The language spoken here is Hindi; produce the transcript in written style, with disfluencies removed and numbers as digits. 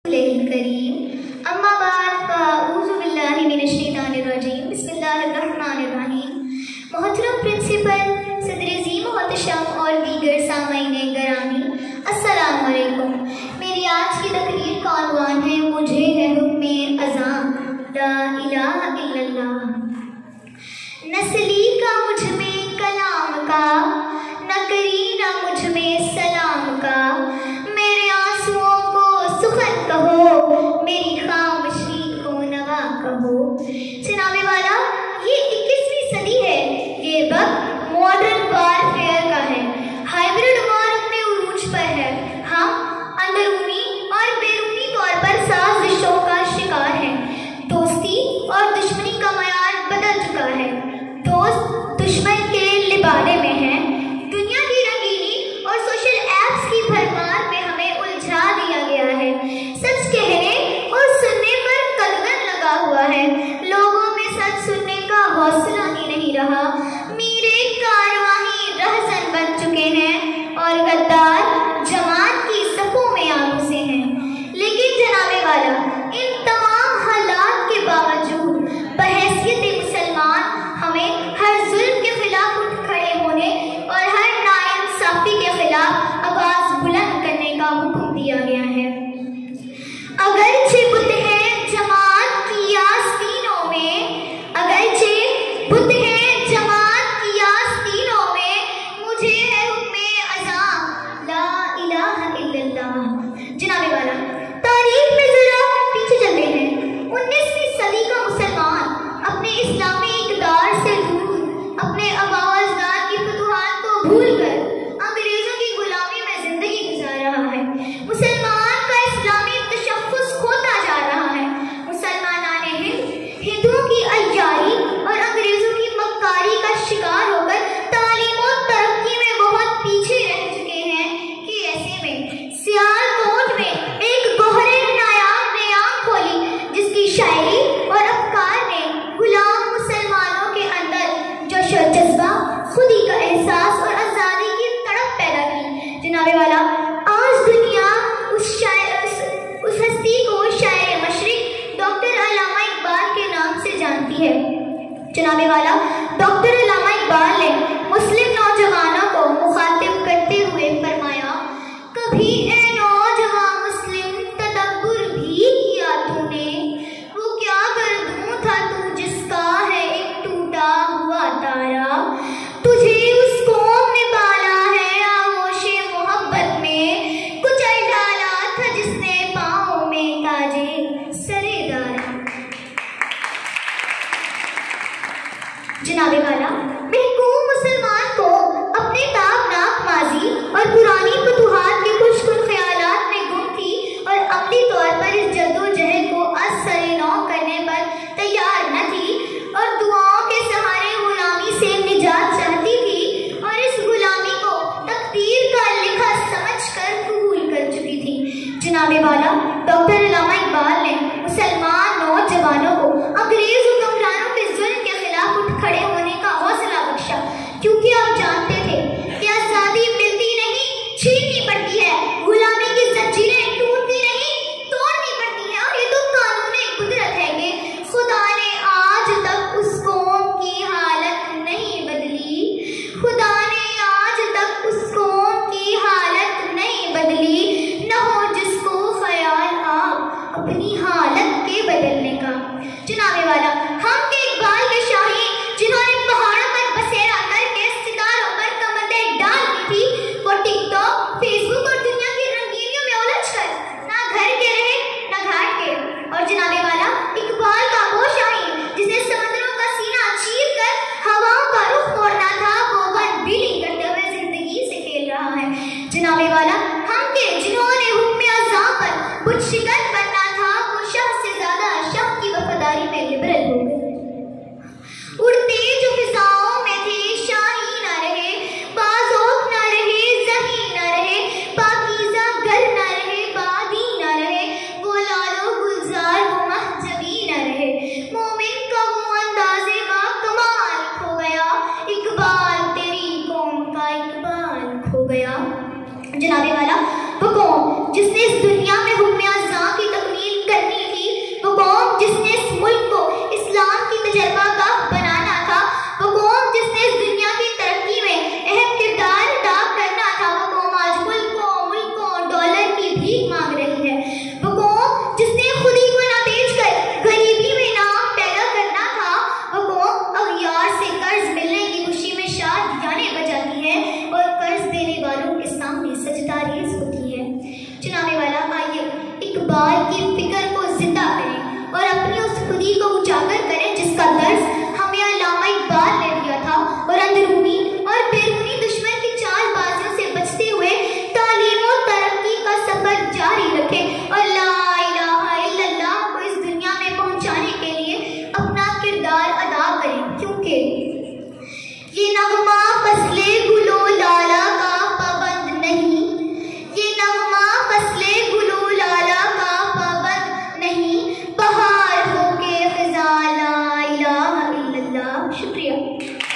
करीम अम्मा बाद फ़अऊज़ु बिल्लाहि मिनश शैतानिर रजीम बिस्मिल्लाहिर्रहमानिर्रहीम। मोहतरम प्रिंसिपल, सदर-ए-ज़ी मोहतशम और दीगर सामाईने गरामी, अस्सलामु अलैकुम। मेरी आज की तकरीर का उन्वान है मुझे है हुक्मे अज़ां ला इलाहा इल्लल्लाह। नस्ली का मुझ में कलाम का, न करीना मुझ में सलाम का। मेरे आंसुओं को सुखन कहो, मेरी खामोशी को नवा कहो। जनाबे वाला, ये 21वीं सदी है, ये वक्त मॉडर्न वारफेयर का है। हाइब्रिड वॉर अपने उरूज पर है। हम अंदरूनी और बैरूनी तौर पर साजिशों का शिकार हैं। दोस्ती और दुश्मनी का मयार बदल चुका है। दोस्त दुश्मन के लिबादे में है। दुनिया की रंगीनी और सोशल एप्स की भरमार में हमें उलझा दिया गया है। सच कहने और सुनने पर कलगन लगा हुआ है। लोगों में सच सुनने का हौसला ही नहीं रहा। मीरे कारवाही रहसन बन चुके हैं और गद्दार जमात की सफों में आ घुसे हैं। लेकिन जनाबे वाला, इन तमाम हालात के बावजूद बहैसियत मुसलमान हमें हर जुल्म के खिलाफ उठ खड़े होने और हर नाइंसाफी के खिलाफ आवाज बुलंद करने का हुक्म दिया गया है। अगरचे बुत है जमात की आस्तीनों में, अगरचे बुत है जमात की आस्तीनों में, मुझे है हुक्मे अज़ां ला इलाहा इल्लल्लाह। जनाबे वाला, तारीख में जरा पीछे चलते हैं। 19वीं सदी का मुसलमान अपने इस्लामी इक़दार से दूर, अपने आवाज़दार की फतूहात को भूलकर अंग्रेजों की गुलामी में जिंदगी गुजार रहा है। मुसलमान का इस्लामी तशख़्ख़ुस खोता जा रहा है। मुसलमानाने हिंद हिंदुओं की अय्यारी और अंग्रेजों की मक्कारी का शिकार होकर तालीम और तरक्की में बहुत पीछे रह चुके हैं कि ऐसे में सियालकोट में एक गोहरे नायाब ने आँख खोली, जिसकी शायरी और अफकार ने गुलाम मुसलमानों के अंदर जोश और जज्बा, खुदी का एहसास और आज़ादी की तड़प पैदा की। जनाबे वाला, आज दुनिया उस हस्ती को शायर मशरिक डॉक्टर अल्लामा इकबाल के नाम से जानती है। जनाबे वाला, डॉक्टर अल्लामा इकबाल ने मुस्लिम नौजवानों को मुखातिब करते हुए फरमाया, कभी ए नौजवान मुस्लिम तदब्बुर भी किया तूने, वो क्या गर्दूं था तू जिसका है एक टूटा हुआ तारा। तुझे उस कौम ने पाला है आगोशे मोहब्बत में, कुचल डाला था जिसने पाँव में ताजे सरेदारा। जनाबे वाला, महकूम मुसलमान को अपने ताबनाक माजी और पुरानी फतूहात के खुशकुन ख्यालात में गुम थी और अमली तौर पर इस जद्दोजहद को असर-ए-नौ करने पर तैयार न थी और दुआओं के सहारे गुलामी से निजात चाहती थी और इस गुलामी को तकदीर का लिखा समझकर कबूल कर चुकी थी। जनाबे वाला, डॉक्टर अल्लामा इकबाल ने मुसलमान नौजवानों को अंग्रेज हुक्मरानों के जुल्म के खिलाफ उठ खड़े होने का हौसला बख्शा, क्योंकि आप जानते थे कि आज़ादी मिलती नहीं, छीननी पड़ती है। गुलामी की जंजीरें टूटती नहीं, तोड़नी पड़ती हैं। और ये तो कानून कुदरत है कि खुदा ने आज तक उस कौम की हालत नहीं बदली। खुदा ने आज तक उस कौम की हालत नहीं बदली। न हो जिसको ख्याल आप अपनी हालत के बदलने का। जनाबे वाला, हम के इकबाल के शाही जिन्होंने पहाड़ों पर बसेरा करके सितारों पर कमंदें डाल दी थी, वो टिकटॉक, फेसबुक और दुनिया की रंगीनियों में उलझकर ना घर के रहे ना घाट के। और जनाबे वाला, इकबाल का वो शाही जिसे समंदरों का सीना चीर कर हवाओं का रुख मोड़ना था, वो वन बीलिंग करते हुए जिंदगी से खेल रहा है। जनाबे वाला, हम के जिन्होंने हुक्मे अज़ां पर बुत शिकन बनना था, वो शुक्रिया।